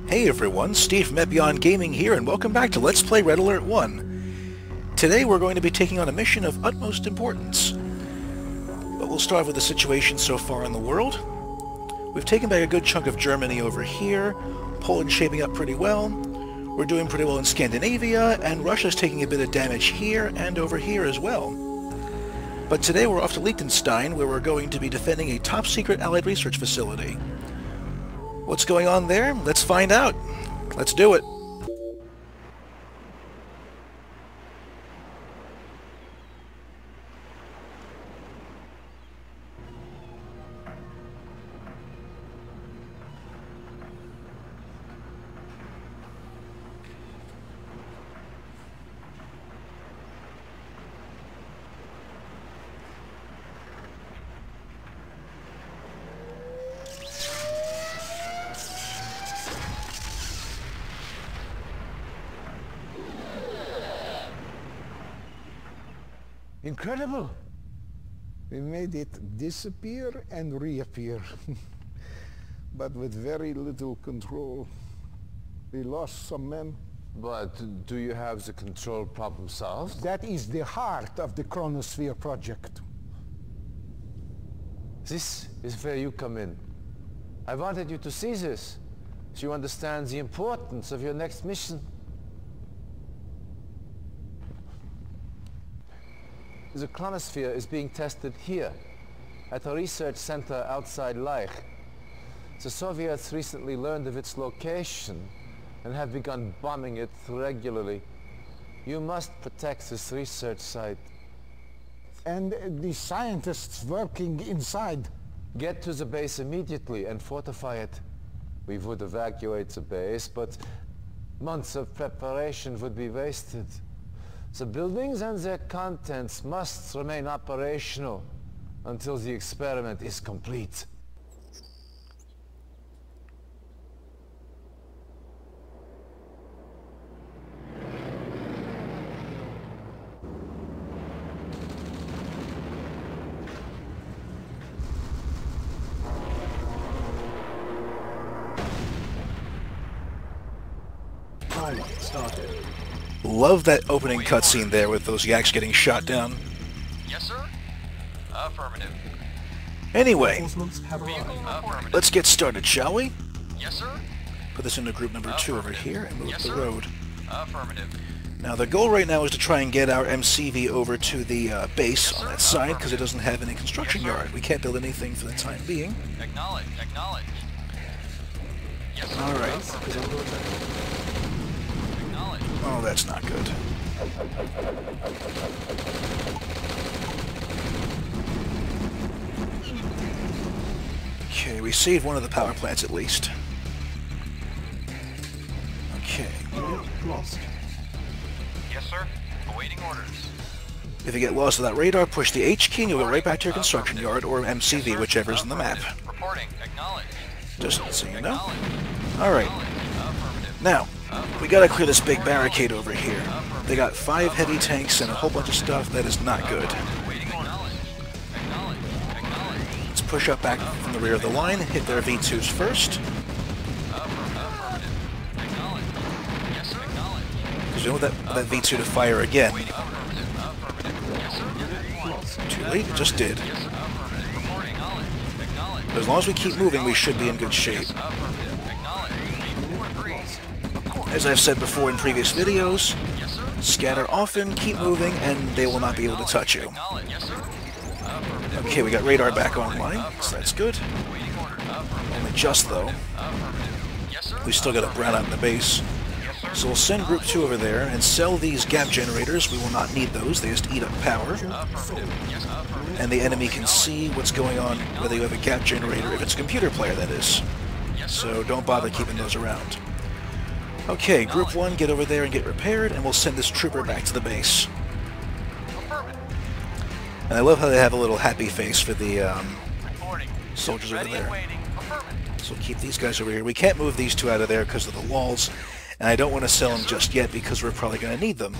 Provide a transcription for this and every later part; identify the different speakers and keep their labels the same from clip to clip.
Speaker 1: Hey everyone, Steve from Beyond Gaming here, and welcome back to Let's Play Red Alert 1. Today we're going to be taking on a mission of utmost importance. But we'll start with the situation so far in the world. We've taken back a good chunk of Germany over here, Poland's shaping up pretty well, we're doing pretty well in Scandinavia, and Russia's taking a bit of damage here and over here as well. But today we're off to Liechtenstein, where we're going to be defending a top-secret Allied research facility. What's going on there? Let's find out. Let's do it.
Speaker 2: Incredible! We made it disappear and reappear, but with very little control. We lost some men.
Speaker 3: But do you have the control problem solved?
Speaker 2: That is the heart of the Chronosphere project.
Speaker 3: This is where you come in. I wanted you to see this, so you understand the importance of your next mission. The Chronosphere is being tested here, at a research center outside Leich. The Soviets recently learned of its location and have begun bombing it regularly. You must protect this research site.
Speaker 2: And the scientists working inside.
Speaker 3: Get to the base immediately and fortify it. We would evacuate the base, but months of preparation would be wasted. The buildings and their contents must remain operational until the experiment is complete.
Speaker 4: Pilot started.
Speaker 1: Love that opening cutscene there with those yaks getting shot down.
Speaker 5: Yes, sir. Affirmative.
Speaker 1: Anyway,
Speaker 4: Reinforcements have arrived.
Speaker 5: Affirmative.
Speaker 1: let's get started, shall we?
Speaker 5: Yes, sir.
Speaker 1: Put this into group number 2 over here and move
Speaker 5: Yes,
Speaker 1: the
Speaker 5: sir.
Speaker 1: road.
Speaker 5: Affirmative.
Speaker 1: Now the goal right now is to try and get our MCV over to the base on that side, because it doesn't have any construction yard. We can't build anything for the time being.
Speaker 5: Acknowledge. Acknowledge. Yes, sir.
Speaker 1: Alright.
Speaker 5: Affirmative. Acknowledge.
Speaker 1: Oh, that's not good. Okay, we saved one of the power plants at least. Okay.
Speaker 4: Unit lost.
Speaker 5: Yes, sir. Awaiting orders.
Speaker 1: If you get lost without radar, push the H key and you'll go right back to your construction yard, or MCV, whichever's in the map.
Speaker 5: Reporting. Acknowledge.
Speaker 1: Just so you know.
Speaker 5: Acknowledge.
Speaker 1: Alright,
Speaker 5: Affirmative.
Speaker 1: now, we gotta clear this big barricade over here. They got 5 heavy tanks and a whole bunch of stuff that is not good.
Speaker 5: Awaiting orders. Acknowledge. Acknowledge.
Speaker 1: Let's push up back from the rear of the line, hit their V2s first.
Speaker 5: Affirmative. Acknowledge. Yes, sir. Acknowledge.
Speaker 1: Because we don't want that V2 to fire again.
Speaker 5: Affirmative. Affirmative. Yes, sir.
Speaker 4: Unit lost.
Speaker 1: Too late, it just did.
Speaker 5: Yes, sir. Affirmative. Reporting. Acknowledge.
Speaker 1: But as long as we keep moving, we should be in good shape.
Speaker 5: Affirmative. Acknowledge. Report agrees.
Speaker 1: As I've said before in previous videos,
Speaker 5: Yes, sir.
Speaker 1: scatter often, keep moving, and they will not be able to touch you.
Speaker 5: Acknowledge. Yes, sir. Affirmative.
Speaker 1: Okay, we got radar back online, so that's good.
Speaker 5: Waiting order. Affirmative.
Speaker 1: Only just, though.
Speaker 5: Affirmative. Yes, sir.
Speaker 1: We still got a brown out in the base.
Speaker 5: Yes, sir.
Speaker 1: So we'll send Group 2 over there and sell these gap generators. We will not need those, they just eat up power.
Speaker 5: Affirmative. Yes, affirmative.
Speaker 1: And the enemy can see what's going on, whether you have a gap generator, if it's a computer player, that is.
Speaker 5: Yes, sir.
Speaker 1: So don't bother keeping those around. Okay, Group 1, get over there and get repaired, and we'll send this trooper back to the base.
Speaker 5: Affirmative.
Speaker 1: And I love how they have a little happy face for the
Speaker 5: Reporting.
Speaker 1: soldiers over
Speaker 5: Ready and
Speaker 1: there.
Speaker 5: waiting. Affirmative.
Speaker 1: So we'll keep these guys over here. We can't move these two out of there because of the walls, and I don't want to sell them just yet because we're probably going to need them.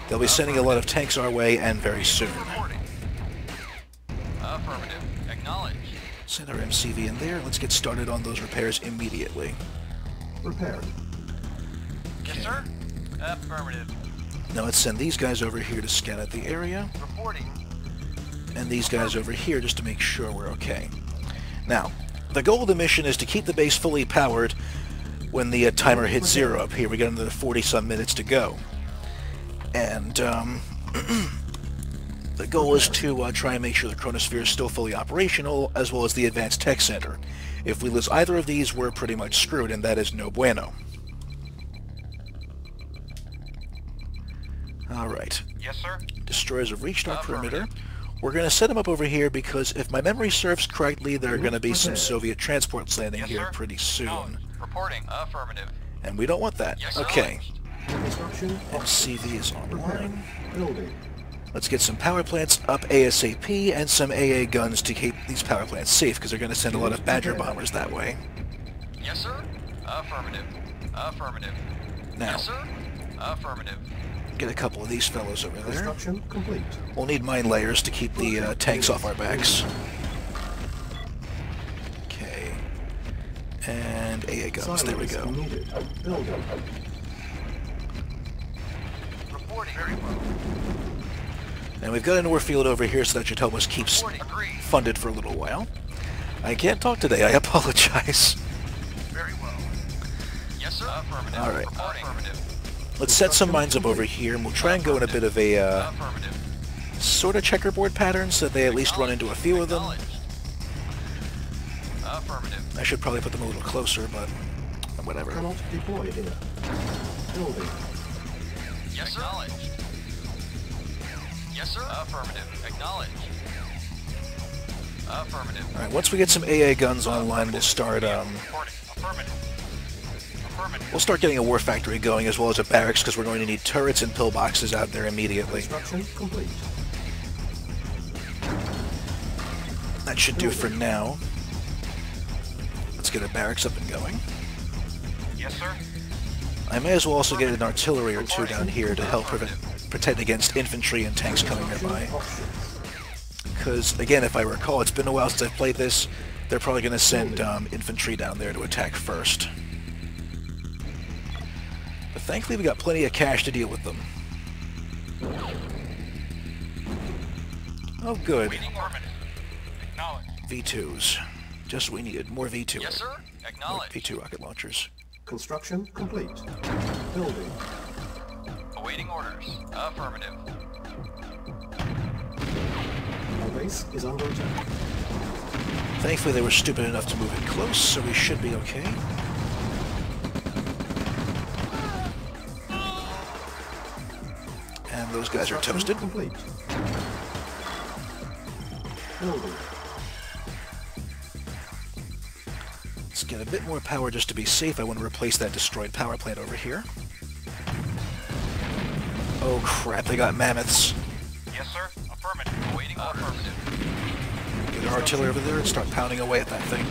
Speaker 1: They'll be sending a lot of tanks our way, and very soon.
Speaker 5: Reporting. Affirmative. Acknowledged.
Speaker 1: Send our MCV in there. Let's get started on those repairs immediately.
Speaker 4: Repaired.
Speaker 5: Yes, sir. Affirmative.
Speaker 1: Now let's send these guys over here to scan out the area,
Speaker 5: Reporting.
Speaker 1: and these guys over here just to make sure we're okay. Now, the goal of the mission is to keep the base fully powered when the timer hits 0 up here. We got another 40-some minutes to go. And the goal is to try and make sure the Chronosphere is still fully operational, as well as the Advanced Tech Center. If we lose either of these, we're pretty much screwed, and that is no bueno. Alright.
Speaker 5: Yes, sir.
Speaker 1: Destroyers have reached our perimeter. We're going to set them up over here because, if my memory serves correctly, there are going to be some Soviet transports landing
Speaker 5: Yes,
Speaker 1: here
Speaker 5: sir.
Speaker 1: pretty soon.
Speaker 5: Reporting. Affirmative.
Speaker 1: And we don't want that.
Speaker 5: Yes,
Speaker 1: Okay.
Speaker 4: Construction.
Speaker 1: MCV is online.
Speaker 4: Building.
Speaker 1: Let's get some power plants up ASAP and some AA guns to keep these power plants safe, because they're going to send a lot of Badger bombers that way.
Speaker 5: Yes, sir. Affirmative. Affirmative.
Speaker 1: Now,
Speaker 5: Yes, sir. Affirmative.
Speaker 1: get a couple of these fellows over there.
Speaker 4: Construction complete.
Speaker 1: We'll need mine layers to keep the tanks off our backs. Okay. And AA guns, there we
Speaker 4: Silence
Speaker 1: go.
Speaker 4: needed. Building.
Speaker 5: Reporting. Very well.
Speaker 1: And we've got an ore field over here, so that should help us keep
Speaker 5: Reporting. Agreed.
Speaker 1: funded for a little while. I can't talk today, I apologize.
Speaker 5: Very well. Yes, sir. Affirmative.
Speaker 1: All right.
Speaker 5: Reporting. Affirmative.
Speaker 1: Let's set some mines up over here, and we'll try and go in a bit of a
Speaker 5: Affirmative.
Speaker 1: sort of checkerboard pattern, so that they at least run into a few of them.
Speaker 5: Acknowledged. Affirmative.
Speaker 1: I should probably put them a little closer, but whatever.
Speaker 4: Cannot deploy here. Building.
Speaker 5: Yes, sir. Acknowledged. Yes, sir. Affirmative. Acknowledged. Affirmative.
Speaker 1: Alright, once we get some AA guns online, we'll start
Speaker 5: Reporting. Affirmative. Affirmative.
Speaker 1: we'll start getting a war factory going, as well as a barracks, because we're going to need turrets and pillboxes out there immediately.
Speaker 4: Construction complete.
Speaker 1: That should do for now. Let's get a barracks up and going.
Speaker 5: Yes, sir.
Speaker 1: I may as well also get an artillery or two down here to help protect against infantry and tanks coming nearby.
Speaker 4: Options.
Speaker 1: Because, again, if I recall, it's been a while since I've played this. They're probably going to send infantry down there to attack first. But thankfully we got plenty of cash to deal with them. Oh, good.
Speaker 5: Waiting affirmative. Acknowledged.
Speaker 1: V2s. Just what we needed. More V2.
Speaker 5: Yes, sir.
Speaker 1: More
Speaker 5: Acknowledged.
Speaker 1: V2 rocket launchers.
Speaker 4: Construction complete. Building.
Speaker 5: Awaiting orders. Affirmative.
Speaker 4: Our base is under attack.
Speaker 1: Thankfully they were stupid enough to move in close, so we should be okay. And those guys are
Speaker 4: Construction
Speaker 1: toasted.
Speaker 4: Complete. Building.
Speaker 1: Let's get a bit more power just to be safe. I want to replace that destroyed power plant over here. Oh crap, they got mammoths.
Speaker 5: Yes, sir. Affirmative. Awaiting orders. Affirmative.
Speaker 1: Get our artillery over there and start pounding away at that thing.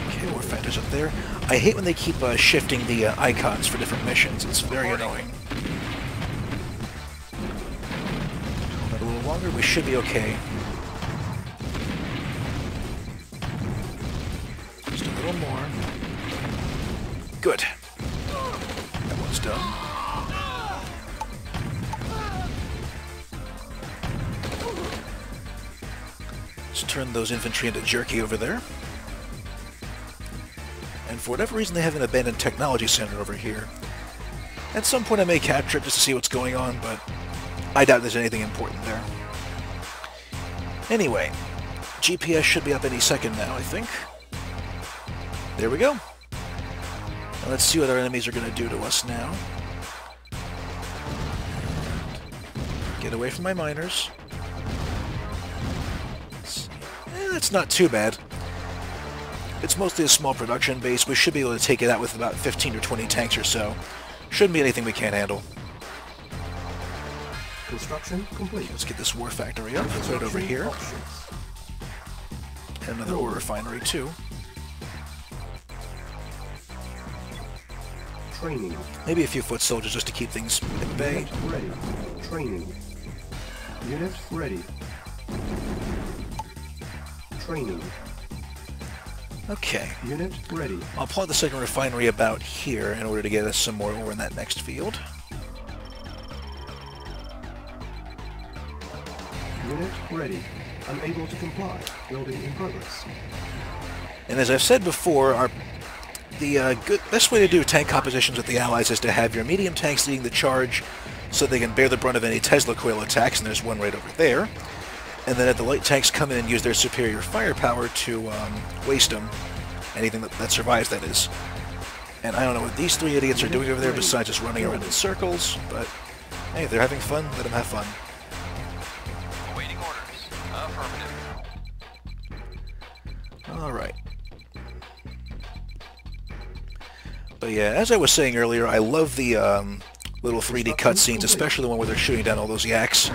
Speaker 1: Okay, more fighters up there. I hate when they keep shifting the icons for different missions. It's very annoying. Hold that a little longer. We should be okay. Just a little more. Good. That one's done. Let's turn those infantry into jerky over there. And for whatever reason, they have an abandoned technology center over here. At some point I may capture it just to see what's going on, but I doubt there's anything important there. Anyway, GPS should be up any second now, I think. There we go. Now let's see what our enemies are going to do to us now. Get away from my miners. That's not too bad. It's mostly a small production base. We should be able to take it out with about 15 or 20 tanks or so. Shouldn't be anything we can't handle.
Speaker 4: Construction complete.
Speaker 1: Let's get this war factory up. Put it over here.
Speaker 4: Options.
Speaker 1: And another ore refinery too.
Speaker 4: Training.
Speaker 1: Maybe a few foot soldiers just to keep things at bay.
Speaker 4: Unit ready. Training. Unit ready. Training.
Speaker 1: Okay.
Speaker 4: Unit ready.
Speaker 1: I'll plot the second refinery about here in order to get us some more ore in that next field.
Speaker 4: Unit ready. Unable to comply. Building in progress.
Speaker 1: And as I've said before, the best way to do tank compositions with the Allies is to have your medium tanks leading the charge so they can bear the brunt of any Tesla coil attacks, and there's one right over there. And then let the light tanks come in and use their superior firepower to waste them. Anything that survives, that is. And I don't know what these three idiots are doing over there besides just running around in circles, but hey, if they're having fun, let them have fun.
Speaker 5: Awaiting orders. Affirmative.
Speaker 1: Alright. But yeah, as I was saying earlier, I love the little 3D cutscenes, especially the one where they're shooting down all those yaks.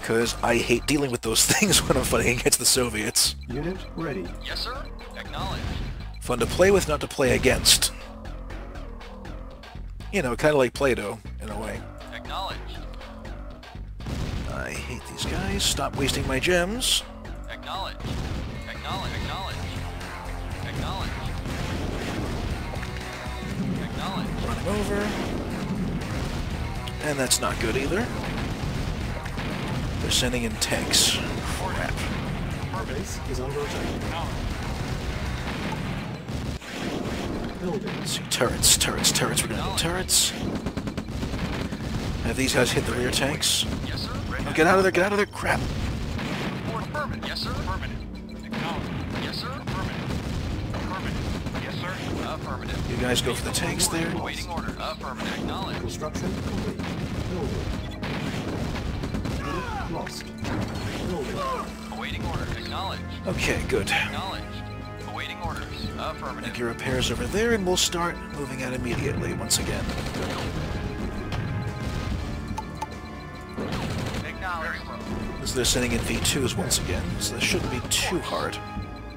Speaker 1: Because I hate dealing with those things when I'm fighting against the Soviets.
Speaker 4: Unit ready.
Speaker 5: Yes, sir. Acknowledged.
Speaker 1: Fun to play with, not to play against. You know, kind of like Play-Doh, in a way.
Speaker 5: Acknowledged.
Speaker 1: I hate these guys. Stop wasting my gems.
Speaker 5: Acknowledged. Acknowledge. Acknowledge. Acknowledge. Acknowledge.
Speaker 1: Running over. And that's not good either. They're sending in tanks. Crap.
Speaker 4: Our base is under attack. Building.
Speaker 1: Let's see, turrets. We're gonna need turrets. Have these guys hit the rear tanks?
Speaker 5: Yes, sir. Ready.
Speaker 1: Oh, get out of there, crap.
Speaker 5: Affirmative. Yes, sir. Affirmative. Acknowledged. Yes, sir. Affirmative. Affirmative. Yes, sir. Affirmative.
Speaker 1: You guys go for the tanks there.
Speaker 5: Awaiting order. Affirmative. Acknowledged.
Speaker 4: Construction complete. Building. Unit lost. Building.
Speaker 5: Awaiting order. Acknowledged.
Speaker 1: Okay, good.
Speaker 5: Acknowledged. Awaiting orders. Affirmative.
Speaker 1: Make your repairs over there, and we'll start moving out immediately once again.
Speaker 5: Acknowledged.
Speaker 1: As they're sending in V2s once again, so this shouldn't be too hard.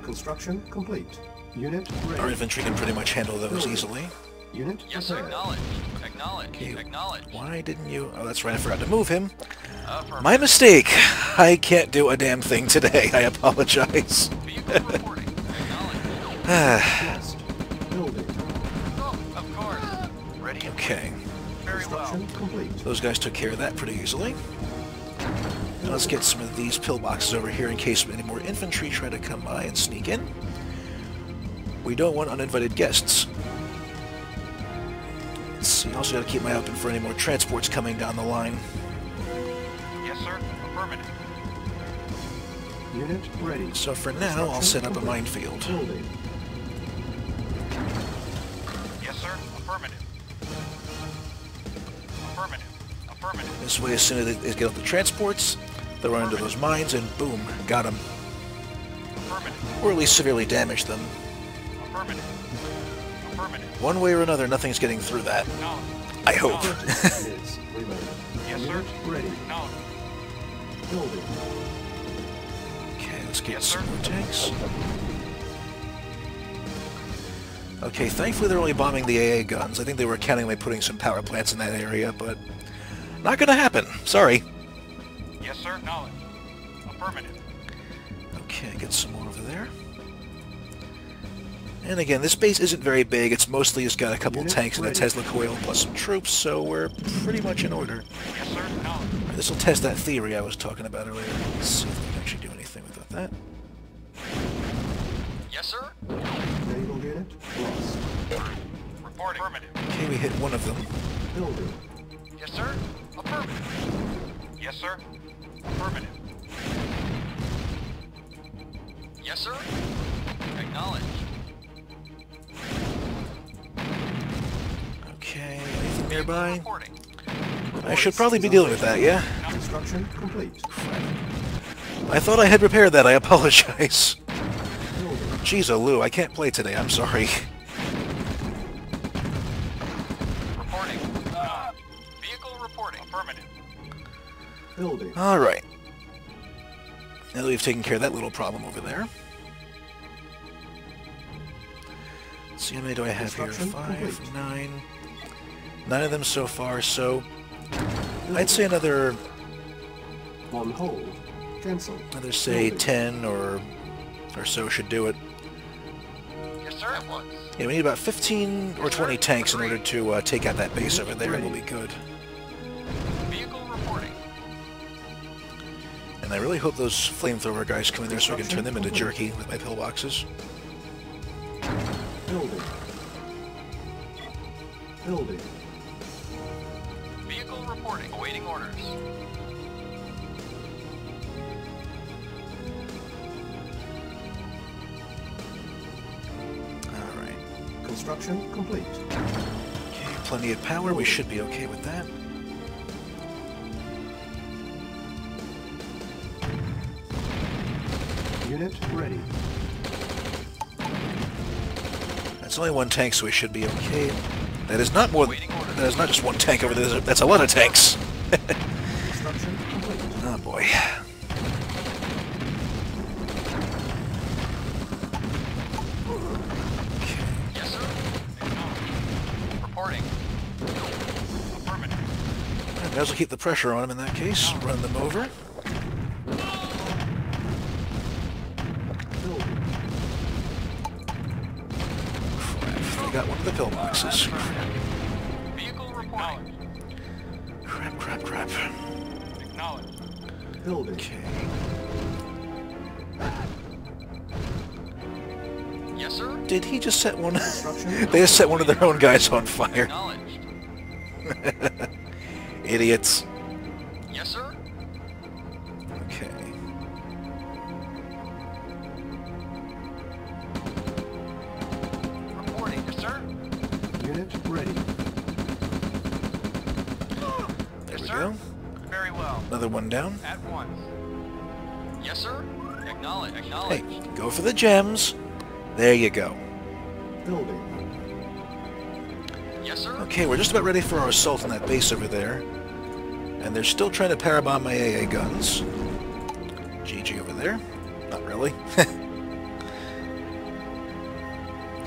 Speaker 4: Construction complete. Unit ready.
Speaker 1: Our infantry can pretty much handle those easily.
Speaker 4: Unit
Speaker 5: Yes, sir.
Speaker 4: prepared.
Speaker 5: Acknowledged. Acknowledged.
Speaker 1: Okay,
Speaker 5: Acknowledged.
Speaker 1: why didn't you... Oh, that's right, I forgot to move him.
Speaker 5: Affirmative.
Speaker 1: My mistake. I can't do a damn thing today. I apologize.
Speaker 5: Vehicle reporting. Acknowledged.
Speaker 4: Lost. Building.
Speaker 5: Oh, of course. Ready.
Speaker 1: Okay.
Speaker 5: Very well.
Speaker 4: Construction complete.
Speaker 1: Those guys took care of that pretty easily. Now let's get some of these pillboxes over here in case any more infantry try to come by and sneak in. We don't want uninvited guests. Let's see, also got to keep my eye open for any more transports coming down the line.
Speaker 5: Yes, sir. Affirmative.
Speaker 4: Unit ready.
Speaker 1: So for now, I'll set up a minefield.
Speaker 4: Building.
Speaker 5: Yes, sir. Affirmative. Affirmative. Affirmative.
Speaker 1: This way, as soon as they get up the transports, they'll run into those mines and boom, got them.
Speaker 5: Affirmative.
Speaker 1: Or at least severely damage them.
Speaker 5: Affirmative. Affirmative.
Speaker 1: One way or another, nothing's getting through that.
Speaker 5: No.
Speaker 1: I hope.
Speaker 4: Is reloaded.
Speaker 5: Yes, sir.
Speaker 4: Unit ready.
Speaker 5: No.
Speaker 4: Building.
Speaker 1: Okay, let's get
Speaker 5: Yes,
Speaker 1: some
Speaker 5: sir.
Speaker 1: more tanks. Okay, thankfully they're only bombing the AA guns. I think they were counting on putting some power plants in that area, but not gonna happen. Sorry.
Speaker 5: Yes, sir. Knowledge. Affirmative.
Speaker 1: Okay, get some more over there. And again, this base isn't very big. It's mostly just got a couple
Speaker 4: Unit
Speaker 1: tanks and a
Speaker 4: ready.
Speaker 1: Tesla coil plus some troops, so we're pretty much in order.
Speaker 5: Yes, sir. Knowledge.
Speaker 1: This will test that theory I was talking about earlier. Let's see if we can actually do anything with that.
Speaker 5: Yes, sir.
Speaker 4: Naval unit lost.
Speaker 5: Reporting. Affirmative.
Speaker 1: Okay, we hit one of them.
Speaker 4: Building.
Speaker 5: Yes, sir. Affirmative. Yes, sir. Affirmative. Yes, sir. Acknowledged.
Speaker 1: Okay, anything nearby?
Speaker 5: Reporting.
Speaker 1: I should probably be dealing with that, yeah?
Speaker 4: Construction complete.
Speaker 1: I thought I had repaired that. I apologize.
Speaker 4: Building.
Speaker 1: Jeez, Lou, I can't play today. I'm sorry.
Speaker 5: Reporting. Vehicle reporting. Affirmative.
Speaker 4: Building.
Speaker 1: Alright. Now that we've taken care of that little problem over there. Let's see, how many do I have here?
Speaker 4: Construction
Speaker 1: 5,
Speaker 4: complete.
Speaker 1: 9... None of them so far, so I'd say another,
Speaker 4: On hold. Cancel.
Speaker 1: say 10 or so should do it.
Speaker 5: Yes, sir. At once.
Speaker 1: Yeah, we need about 15 or 20 tanks in order to take out that base over there, and we'll be good.
Speaker 5: Vehicle reporting.
Speaker 1: And I really hope those flamethrower guys come in there so I can turn them into jerky with my pillboxes.
Speaker 4: Building. Building.
Speaker 5: Vehicle reporting. Awaiting orders.
Speaker 1: Alright.
Speaker 4: Construction complete.
Speaker 1: Okay, plenty of power. We should be okay with that.
Speaker 4: Unit ready.
Speaker 1: That's only one tank, so we should be okay. That is not more.
Speaker 5: Awaiting orders.
Speaker 1: That is not just one tank over there. That's a lot of tanks.
Speaker 4: Construction complete.
Speaker 1: Oh boy.
Speaker 5: Yes, sir. Reporting. Affirmative.
Speaker 1: May as well keep the pressure on them in that case. Run them over.
Speaker 4: Building.
Speaker 1: We got one of the pillboxes.
Speaker 5: Vehicle reporting.
Speaker 1: Crap, crap, crap.
Speaker 5: Acknowledged.
Speaker 4: Building.
Speaker 1: Okay.
Speaker 5: Yes, sir.
Speaker 1: Did he just set one?
Speaker 4: Construction.
Speaker 1: They just set one of their own guys on fire.
Speaker 5: Acknowledged.
Speaker 1: Idiots.
Speaker 5: Yes, sir.
Speaker 1: Okay.
Speaker 5: Reporting. Yes, sir.
Speaker 4: Unit ready.
Speaker 1: There
Speaker 5: Yes,
Speaker 1: we
Speaker 5: sir.
Speaker 1: go.
Speaker 5: Very well.
Speaker 1: Another one down.
Speaker 5: At once. Yes, sir. Acknowledge.
Speaker 1: Hey,
Speaker 5: Acknowledged.
Speaker 1: go for the gems. There you go.
Speaker 4: Building.
Speaker 5: Yes, sir.
Speaker 1: Okay, we're just about ready for our assault on that base over there. And they're still trying to parabomb my AA guns. GG over there. Not really.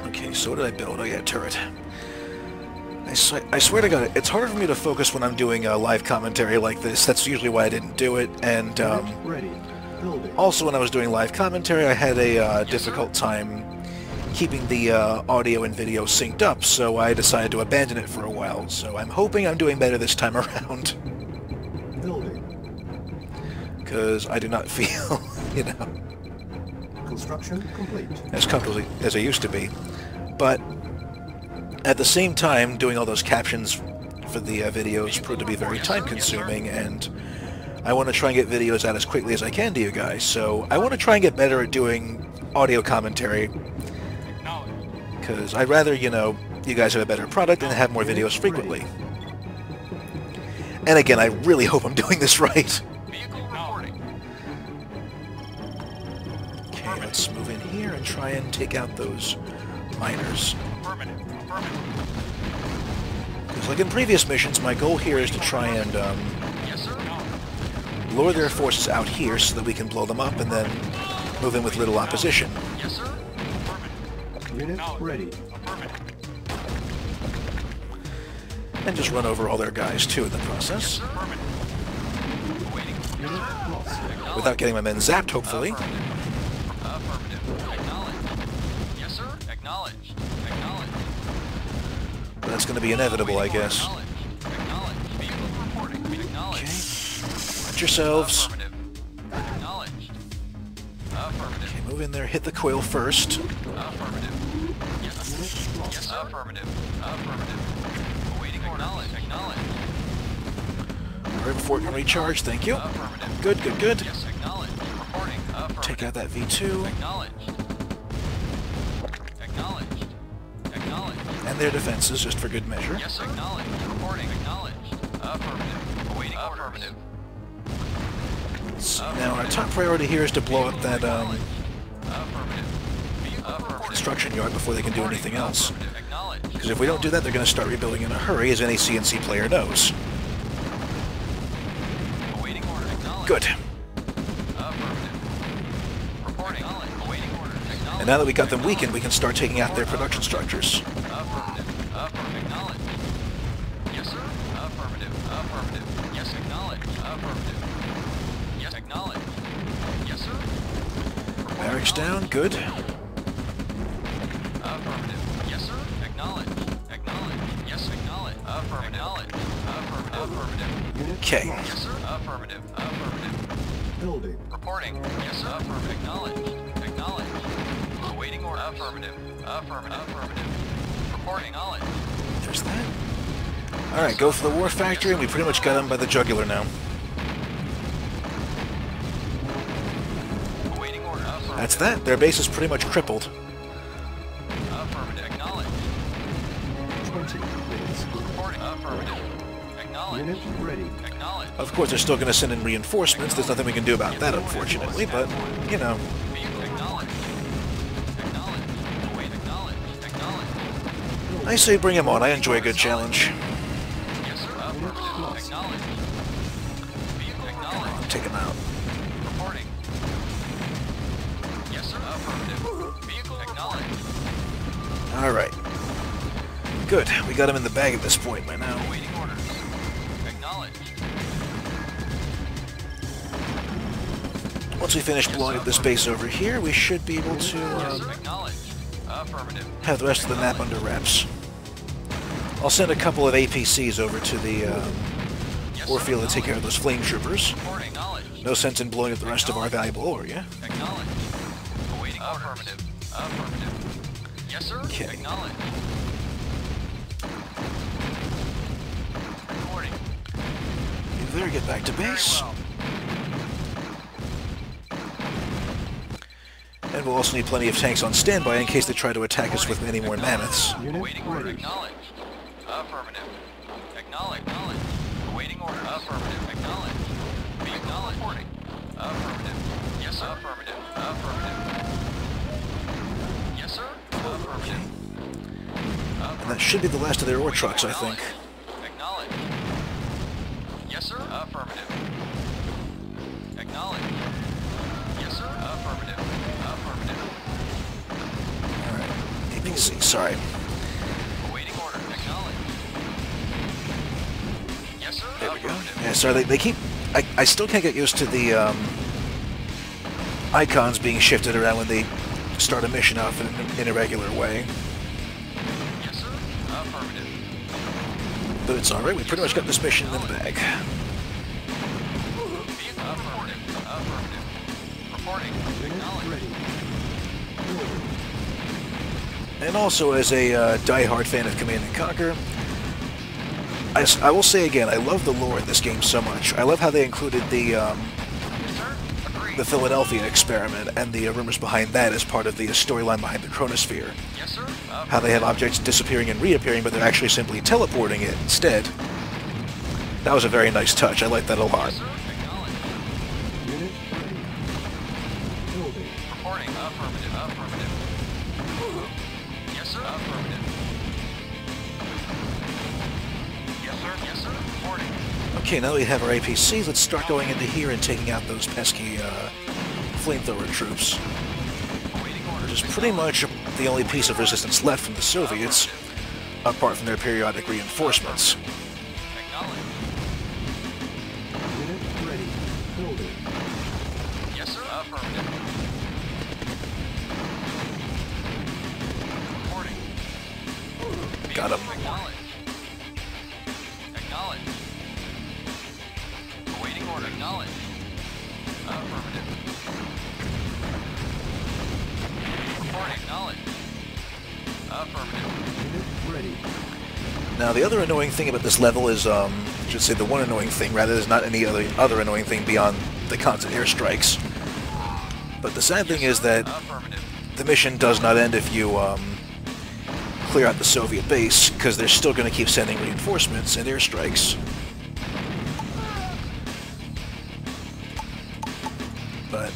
Speaker 1: Okay, so what did I build? Oh yeah, turret. I swear to God, it's harder for me to focus when I'm doing a live commentary like this. That's usually why I didn't do it. And
Speaker 4: Unit ready. Building.
Speaker 1: also when I was doing live commentary, I had a difficult time keeping the audio and video synced up, so I decided to abandon it for a while. So I'm hoping I'm doing better this time around.
Speaker 4: Building.
Speaker 1: Because I do not feel, you know,
Speaker 4: Construction complete.
Speaker 1: as comfortable as I used to be. But at the same time, doing all those captions for the videos proved to be very time-consuming, and I want to try and get videos out as quickly as I can to you guys. So I want to try and get better at doing audio commentary, because I'd rather, you know, you guys have a better product and have more videos frequently. And again, I really hope I'm doing this right.
Speaker 5: Vehicle reporting.
Speaker 1: Okay, let's move in here and try and take out those miners.
Speaker 5: Affirmative. Affirmative.
Speaker 1: Because like in previous missions, my goal here is to try and
Speaker 5: Yes, sir.
Speaker 1: lure their forces out here so that we can blow them up and then move in with little opposition.
Speaker 5: Yes, sir. Affirmative.
Speaker 4: Unit ready.
Speaker 5: Affirmative.
Speaker 1: And just run over all their guys too in the process.
Speaker 5: Affirmative. Awaiting.
Speaker 4: Unit lost.
Speaker 5: Acknowledged.
Speaker 1: Without getting my men zapped, hopefully.
Speaker 5: Affirmative. Acknowledged. Yes, sir. Acknowledged. Acknowledged.
Speaker 1: That's going to be inevitable, I guess.
Speaker 5: Acknowledged. Acknowledged. Vehicle reporting.
Speaker 1: Okay.
Speaker 5: Acknowledged.
Speaker 1: Watch yourselves.
Speaker 5: Affirmative. Acknowledged. Affirmative.
Speaker 1: Okay, move in there. Hit the coil first.
Speaker 5: Affirmative. Yes. Yes, sir. Affirmative. Affirmative. Awaiting acknowledged. Acknowledged.
Speaker 1: Right before it can recharge. Thank you.
Speaker 5: Affirmative.
Speaker 1: Good, good, good.
Speaker 5: Yes, acknowledged. Reporting. Affirmative.
Speaker 1: Take out that V2
Speaker 5: Acknowledged. Acknowledged. Acknowledged.
Speaker 1: and their defenses, just for good measure.
Speaker 5: Yes, sir. Acknowledged. Reporting. Acknowledged. Affirmative. Awaiting affirmative.
Speaker 1: So now our top priority here is to blow up that
Speaker 5: Affirmative.
Speaker 1: construction yard before they can do anything else.
Speaker 5: Affirmative. Acknowledged.
Speaker 1: Because if we don't do that, they're going to start rebuilding in a hurry, as any CNC player knows.
Speaker 5: Awaiting order. Acknowledged.
Speaker 1: Good.
Speaker 5: Affirmative. Reporting. Awaiting order. Acknowledged.
Speaker 1: And now that we got them weakened, we can start taking out their production structures.
Speaker 5: Affirmative. Affirmative. Acknowledged.
Speaker 1: Airstrikes down, good.
Speaker 5: Affirmative. Yes, sir. Acknowledge. Acknowledge. Yes, acknowledge. Affirmative. Acknowledge. Affirmative. Affirmative.
Speaker 1: Okay.
Speaker 5: Yes, sir. Affirmative. Affirmative.
Speaker 4: Building.
Speaker 5: Reporting. Yes, sir. Affirmative. Acknowledge. Acknowledge. Awaiting order. Affirmative. Affirmative. Affirmative. Reporting. Acknowledge.
Speaker 1: There's that. Alright, go for the war factory, and we pretty much got him by the jugular now.
Speaker 5: Awaiting order. Affirmative.
Speaker 1: That's that. Their base is pretty much crippled.
Speaker 5: Affirmative. Acknowledge.
Speaker 4: 20 minutes.
Speaker 5: Reporting. Affirmative. Acknowledge.
Speaker 4: Unit ready.
Speaker 5: Acknowledge.
Speaker 1: Of course, they're still going to send in reinforcements. There's nothing we can do about that, unfortunately, but, you know.
Speaker 5: Vehicle acknowledged. Acknowledged. Await acknowledged. Acknowledged.
Speaker 1: I say bring him on. I enjoy a good challenge.
Speaker 5: Yes, sir. Affirmative. Acknowledged. Vehicle acknowledged.
Speaker 1: Take him out.
Speaker 5: Reporting. Yes, sir. Affirmative. Vehicle acknowledged.
Speaker 1: Alright. Good. We got him in the bag at this point by now.
Speaker 5: Awaiting orders. Acknowledged.
Speaker 1: Once we finish blowing up this base over here, we should be able to
Speaker 5: Yes, acknowledged. Affirmative.
Speaker 1: have the rest of the map under wraps. I'll send a couple of APCs over to the
Speaker 5: Yes, sir.
Speaker 1: Warfield to take care of those flame troopers.
Speaker 5: Reporting. Acknowledged.
Speaker 1: No sense in blowing up the rest of our valuable ore, yeah?
Speaker 5: Acknowledged. Awaiting orders. Affirmative. Affirmative. Yes, sir.
Speaker 1: Okay.
Speaker 5: Acknowledged. Reporting.
Speaker 1: You better get back to
Speaker 5: Very
Speaker 1: base.
Speaker 5: well.
Speaker 1: And we'll also need plenty of tanks on standby in case they try to attack us with any more mammoths.
Speaker 4: Unit
Speaker 5: Awaiting order.
Speaker 4: ready.
Speaker 5: Acknowledged. Affirmative. Acknowledged. Acknowledged. Awaiting order. Affirmative. Acknowledged. Be acknowledged. Reporting. Affirmative. Yes, sir. Affirmative. Affirmative. Yes, sir. Affirmative.
Speaker 1: And that should be the last of their ore trucks, I think.
Speaker 5: Acknowledged. Yes, sir. Affirmative. Acknowledged. Yes, sir. Affirmative. Affirmative.
Speaker 1: Alright. APC, sorry.
Speaker 5: Awaiting order. Acknowledged. Yes, sir.
Speaker 1: There we go.
Speaker 5: Affirmative.
Speaker 1: Yeah, sorry, they keep... I still can't get used to the icons being shifted around when they start a mission off in a regular way.
Speaker 5: Yes, sir. Affirmative.
Speaker 1: But it's alright, we pretty much got this mission in the bag.
Speaker 5: Affirmative. Affirmative. Reporting.
Speaker 4: Unit
Speaker 5: Acknowledged.
Speaker 4: ready.
Speaker 1: And also, as a die-hard fan of Command & Conquer, I will say again, I love the lore in this game so much. I love how they included the
Speaker 5: Yes, sir. Agreed.
Speaker 1: Philadelphia experiment and the rumors behind that as part of the storyline behind the Chronosphere.
Speaker 5: Yes, sir.
Speaker 1: How they have objects disappearing and reappearing, but they're actually simply teleporting it instead. That was a very nice touch. I like that a lot.
Speaker 5: Yes, sir. Acknowledged.
Speaker 4: Unit ready. Building.
Speaker 5: Reporting. Affirmative. Affirmative. Yes, sir. Affirmative. Yes, sir. Yes, sir. Reporting.
Speaker 1: Okay, now that we have our APCs, let's start going into here and taking out those pesky flamethrower troops.
Speaker 5: Awaiting orders.
Speaker 1: Which is pretty much the only piece of resistance left from the Soviets, apart from their periodic reinforcements.
Speaker 5: Acknowledged.
Speaker 4: Unit ready. Building.
Speaker 5: Yes, sir. Affirmative. Reporting.
Speaker 1: Got him.
Speaker 5: Acknowledged. Acknowledged. Awaiting order. Acknowledged. Affirmative. Reporting. Acknowledged. Affirmative.
Speaker 4: Unit ready.
Speaker 1: Now, the other annoying thing about this level is, I should say the one annoying thing, rather, there's not any other annoying thing beyond the constant airstrikes. But the sad thing is that
Speaker 5: Affirmative.
Speaker 1: the mission does not end if you clear out the Soviet base, because they're still going to keep sending reinforcements and airstrikes. But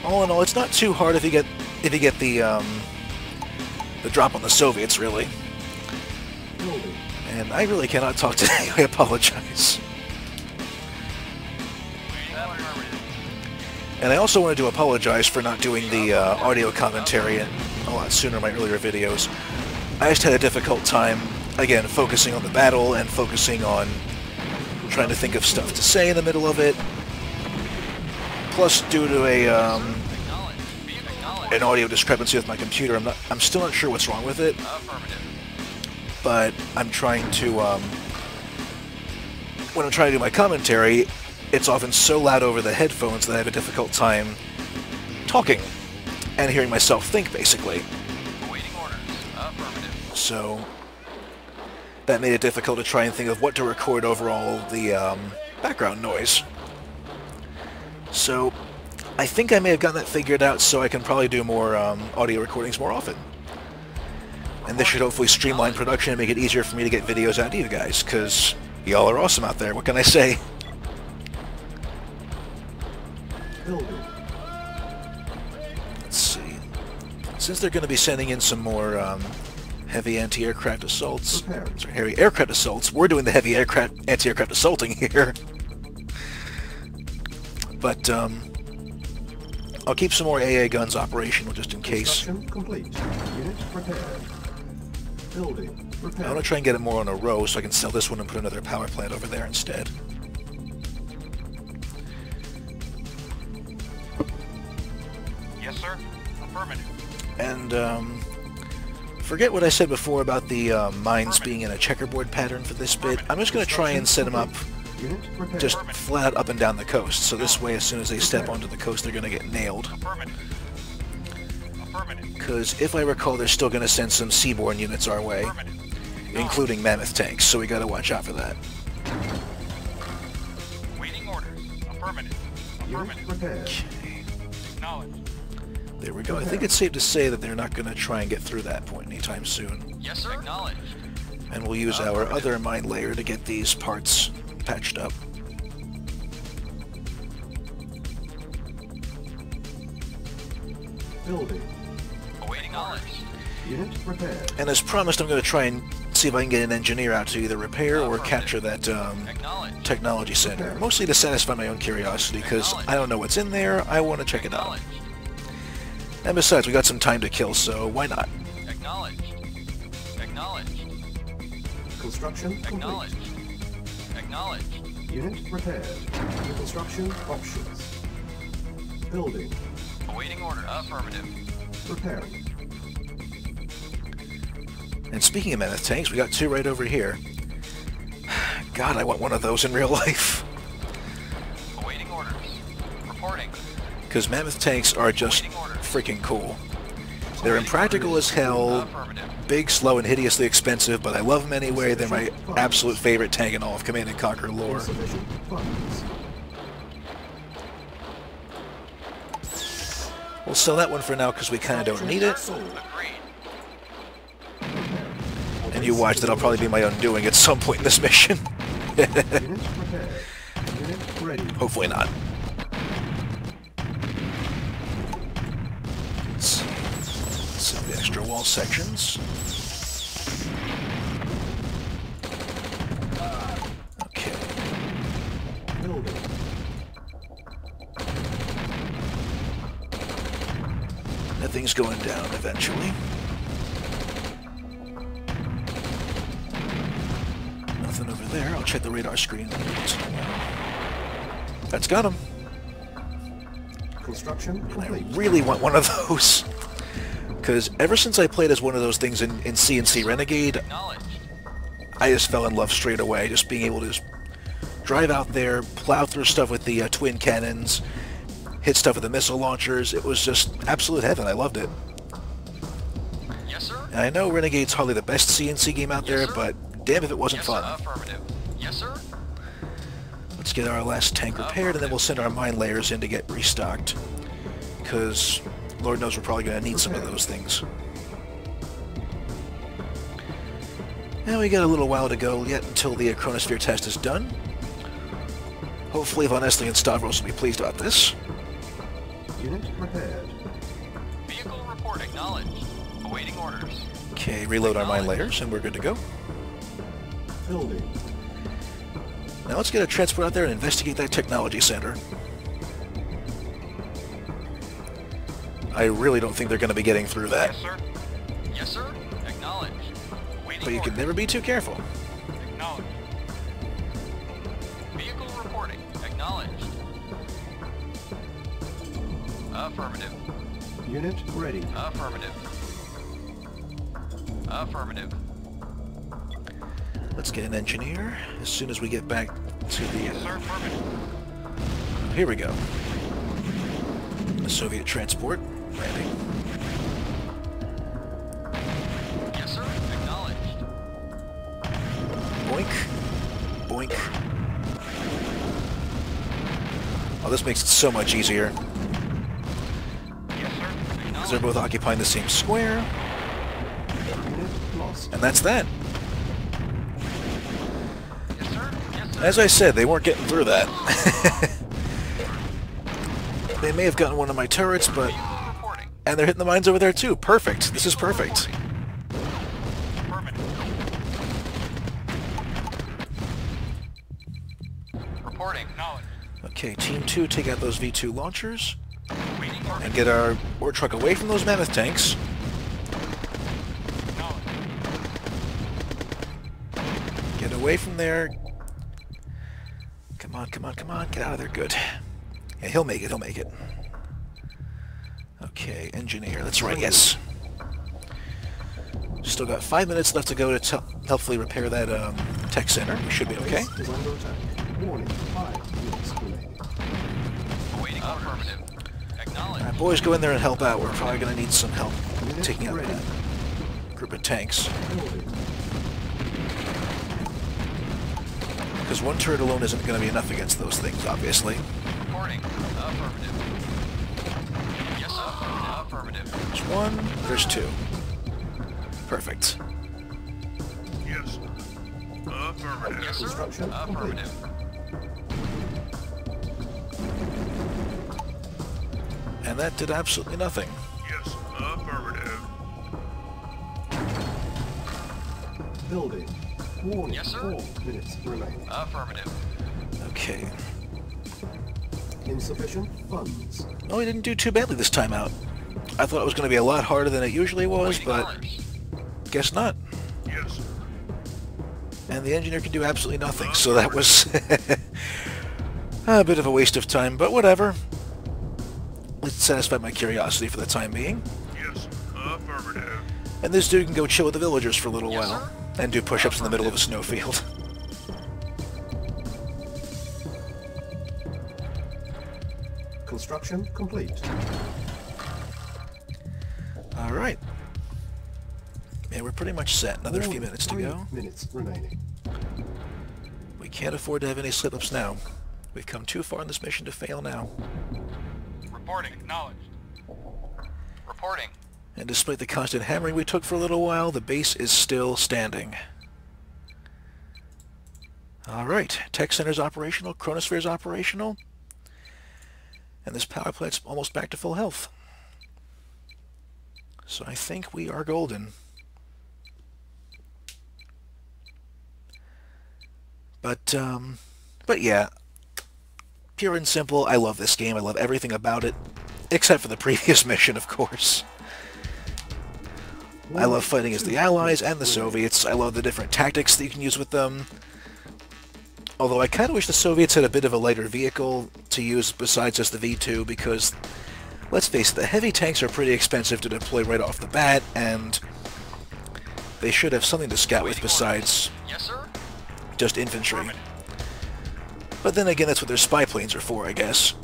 Speaker 1: all in all, it's not too hard if you get the drop on the Soviets, really.
Speaker 4: Building.
Speaker 1: And I really cannot talk today. I apologize.
Speaker 5: Affirmative.
Speaker 1: And I also wanted to apologize for not doing the audio commentary a lot sooner in my earlier videos. I just had a difficult time, again, focusing on the battle and focusing on trying to think of stuff to say in the middle of it. Plus, due to a
Speaker 5: Acknowledged. Acknowledged.
Speaker 1: an audio discrepancy with my computer, I'm still not sure what's wrong with it.
Speaker 5: Affirmative.
Speaker 1: But I'm trying to, when I'm trying to do my commentary, it's often so loud over the headphones that I have a difficult time talking and hearing myself think, basically.
Speaker 5: Awaiting orders. Affirmative.
Speaker 1: So that made it difficult to try and think of what to record over all the background noise. So I think I may have gotten that figured out, so I can probably do more audio recordings more often. And this should hopefully streamline production and make it easier for me to get videos out to you guys, because y'all are awesome out there. What can I say?
Speaker 4: Building.
Speaker 1: Let's see. Since they're going to be sending in some more heavy anti-aircraft assaults,
Speaker 4: Prepared.
Speaker 1: sorry, heavy aircraft assaults, we're doing the heavy anti-aircraft assaulting here. But I'll keep some more AA guns operational just in case.
Speaker 4: Construction complete. Unit prepared. Building.
Speaker 1: I want
Speaker 4: Prepared.
Speaker 1: to try and get it more on a row so I can sell this one and put another power plant over there instead.
Speaker 5: Yes, sir. Affirmative.
Speaker 1: And forget what I said before about the mines being in a checkerboard pattern for this bit. I'm just going to try and set them up
Speaker 4: Unit prepared.
Speaker 1: just flat up and down the coast. So this way, as soon as they step onto the coast, they're going to get nailed.
Speaker 5: Affirmative. Affirmative.
Speaker 1: Because if I recall, they're still going to send some seaborne units our way,
Speaker 5: Affirmative.
Speaker 1: including mammoth tanks. So we got to watch out for that.
Speaker 5: Waiting orders. Affirmative.
Speaker 4: Unit
Speaker 5: Affirmative.
Speaker 4: prepared.
Speaker 5: Acknowledged.
Speaker 1: There we go. I think it's safe to say that they're not going to try and get through that point anytime soon.
Speaker 5: Yes, sir. Acknowledged.
Speaker 1: And we'll use our other mine layer to get these parts patched up.
Speaker 4: Building.
Speaker 5: Awaiting orders.
Speaker 4: Unit prepared.
Speaker 1: And as promised, I'm going to try and see if I can get an engineer out to either repair or capture that
Speaker 5: Acknowledged.
Speaker 1: technology center. Mostly to satisfy my own curiosity, because I don't know what's in there. I want to check it out.
Speaker 5: Acknowledged.
Speaker 1: And besides, we got some time to kill, so why not?
Speaker 5: Acknowledged. Acknowledged.
Speaker 4: Construction complete.
Speaker 5: Acknowledged. Acknowledged.
Speaker 4: Unit prepared. New construction options. Building.
Speaker 5: Awaiting order. Affirmative.
Speaker 4: Preparing.
Speaker 1: And speaking of mammoth tanks, we got two right over here. God, I want one of those in real life.
Speaker 5: Awaiting orders. Reporting.
Speaker 1: Because mammoth tanks are just freaking cool. They're impractical as hell,
Speaker 5: Affirmative.
Speaker 1: big, slow, and hideously expensive, but I love them anyway. They're my absolute favorite tank in all of Command & Conquer lore.
Speaker 4: Insufficient funds.
Speaker 1: We'll sell that one for now because we kind of don't need it.
Speaker 5: Agreed.
Speaker 1: And you watch that I'll probably be my undoing at some point in this mission.
Speaker 4: Unit prepared. Unit ready.
Speaker 1: Hopefully not. Let's sell the extra wall sections. Okay.
Speaker 4: Building.
Speaker 1: That thing's going down eventually. Nothing over there. I'll check the radar screen. That's got him.
Speaker 4: Construction
Speaker 1: I
Speaker 4: complete.
Speaker 1: really want one of those. Because ever since I played as one of those things in CNC Renegade,
Speaker 5: Acknowledged.
Speaker 1: I just fell in love straight away. Just being able to just drive out there, plow through stuff with the twin cannons, hit stuff with the missile launchers. It was just absolute heaven. I loved it.
Speaker 5: Yes, sir.
Speaker 1: And I know Renegade's hardly the best CNC game out there, but damn if it wasn't
Speaker 5: Yes,
Speaker 1: fun.
Speaker 5: sir. Affirmative. Yes, sir.
Speaker 1: Let's get our last tank repaired, and then we'll send our mine layers in to get restocked. Because Lord knows we're probably going to need some of those things. Now we got a little while to go yet until the chronosphere test is done. Hopefully Von Essling and Stavros will be pleased about this.
Speaker 4: Unit prepared.
Speaker 5: Vehicle report acknowledged. Awaiting orders.
Speaker 1: Okay, reload our mine layers, and we're good to go.
Speaker 4: Building.
Speaker 1: Now let's get a transport out there and investigate that technology center. I really don't think they're going to be getting through that.
Speaker 5: Yes, sir. Yes, sir. Acknowledged. Waiting
Speaker 1: But you can
Speaker 5: orders.
Speaker 1: never be too careful.
Speaker 5: Acknowledged. Vehicle reporting. Acknowledged. Affirmative.
Speaker 4: Unit ready.
Speaker 5: Affirmative. Affirmative.
Speaker 1: Let's get an engineer as soon as we get back to the...
Speaker 5: Yes, sir. Affirmative.
Speaker 1: Here we go. A Soviet transport landing.
Speaker 5: Yes, sir. Acknowledged.
Speaker 1: Boink. Boink. Oh, this makes it so much easier.
Speaker 5: Yes, sir.
Speaker 1: Because they're both occupying the same square.
Speaker 4: Unit lost.
Speaker 1: And that's that.
Speaker 5: Yes, sir. Yes, sir.
Speaker 1: As I said, they weren't getting through that. They may have gotten one of my turrets, but...
Speaker 5: Reporting.
Speaker 1: And they're hitting the mines over there too. Perfect. This is perfect.
Speaker 5: Affirmative. Reporting. Knowledge.
Speaker 1: Okay, Team 2, take out those V2 launchers.
Speaker 5: Waiting order.
Speaker 1: And get our ore truck away from those mammoth tanks.
Speaker 5: Knowledge.
Speaker 1: Get away from there. Come on, come on, come on. Get out of there. Good. Yeah, he'll make it. He'll make it. Okay, engineer. That's right, yes. Still got 5 minutes left to go to helpfully repair that tech center. We should be okay.
Speaker 4: Base is under attack. Warning, 5 units remaining.
Speaker 5: Awaiting affirmative. Acknowledged.
Speaker 1: Alright, boys, go in there and help out. We're probably going to need some help
Speaker 4: Unit
Speaker 1: taking out
Speaker 4: ready.
Speaker 1: that group of tanks.
Speaker 4: Building.
Speaker 1: Because one turret alone isn't going to be enough against those things, obviously.
Speaker 5: Reporting. Affirmative. Yes, sir. Affirmative.
Speaker 1: There's one, there's two. Perfect.
Speaker 5: Yes. Affirmative. Yes, sir.
Speaker 4: Construction complete.
Speaker 5: Affirmative.
Speaker 1: And that did absolutely nothing.
Speaker 5: Yes. Affirmative.
Speaker 4: Building. Warning,
Speaker 5: Yes, sir.
Speaker 4: 4 minutes remaining.
Speaker 5: Affirmative.
Speaker 1: Okay.
Speaker 4: Insufficient funds.
Speaker 1: Oh, he didn't do too badly this time out. I thought it was going to be a lot harder than it usually was,
Speaker 5: Awaiting
Speaker 1: but
Speaker 5: orders.
Speaker 1: guess not.
Speaker 5: Yes.
Speaker 1: And the engineer can do absolutely nothing, so that was a bit of a waste of time, but whatever. Let's satisfy my curiosity for the time being.
Speaker 5: Yes. Affirmative.
Speaker 1: And this dude can go chill with the villagers for a little
Speaker 5: Yes,
Speaker 1: while,
Speaker 5: sir.
Speaker 1: and do push-ups in the middle of a snowfield.
Speaker 4: Construction complete.
Speaker 1: Alright. Yeah, we're pretty much set. Another few
Speaker 4: Warning,
Speaker 1: minutes to
Speaker 4: 3
Speaker 1: go.
Speaker 4: minutes remaining.
Speaker 1: We can't afford to have any slip-ups now. We've come too far in this mission to fail now.
Speaker 5: Reporting. Acknowledged. Reporting.
Speaker 1: And despite the constant hammering we took for a little while, the base is still standing. Alright, Tech Center's operational, Chronosphere's operational, and this power plant's almost back to full health. So I think we are golden. But yeah, pure and simple, I love this game. I love everything about it, except for the previous mission, of course. I love fighting as the Allies and the Soviets. I love the different tactics that you can use with them. Although I kind of wish the Soviets had a bit of a lighter vehicle to use besides just the V2, because, let's face it, the heavy tanks are pretty expensive to deploy right off the bat, and they should have something to scout with besides
Speaker 5: Yes, sir.
Speaker 1: just infantry. But then again, that's what their spy planes are for, I guess.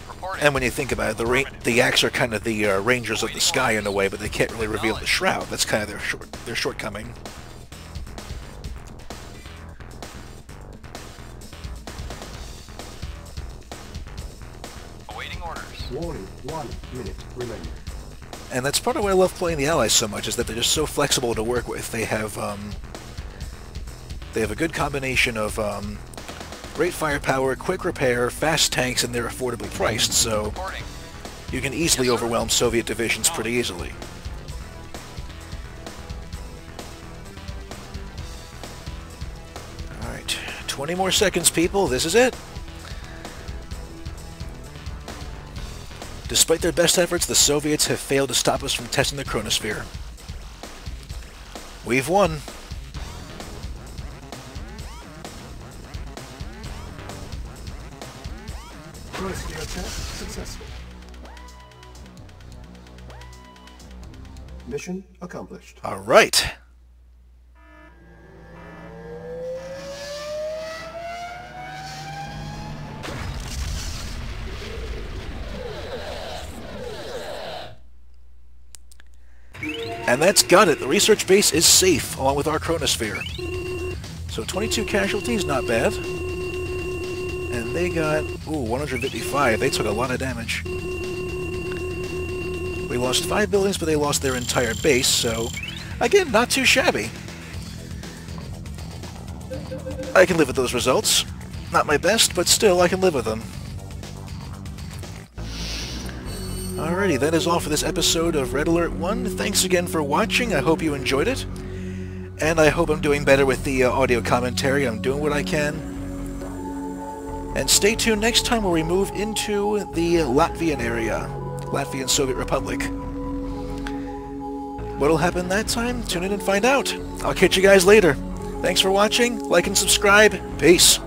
Speaker 5: Reporting.
Speaker 1: And when you think about it, the Yaks are kind of the rangers of the sky in a way, but they can't really reveal the shroud. That's kind of their shortcoming.
Speaker 5: Awaiting orders.
Speaker 4: Warning, 1 minute remaining.
Speaker 1: And that's part of why I love playing the Allies so much, is that they're just so flexible to work with. They have a good combination of great firepower, quick repair, fast tanks, and they're affordably priced, so
Speaker 5: Reporting.
Speaker 1: you can easily overwhelm Soviet divisions pretty easily. Alright, 20 more seconds, people. This is it. Despite their best efforts, the Soviets have failed to stop us from testing the chronosphere. We've won.
Speaker 4: Chronosphere test successful. Mission accomplished.
Speaker 1: All right. And that's got it. The research base is safe, along with our chronosphere. So 22 casualties, not bad. And they got, 155. They took a lot of damage. We lost 5 buildings, but they lost their entire base, so, again, not too shabby. I can live with those results. Not my best, but still, I can live with them. Alrighty, that is all for this episode of Red Alert 1. Thanks again for watching. I hope you enjoyed it. And I hope I'm doing better with the audio commentary. I'm doing what I can. And stay tuned next time where we move into the Latvian area. Latvian Soviet Republic. What'll happen that time? Tune in and find out. I'll catch you guys later. Thanks for watching. Like and subscribe. Peace.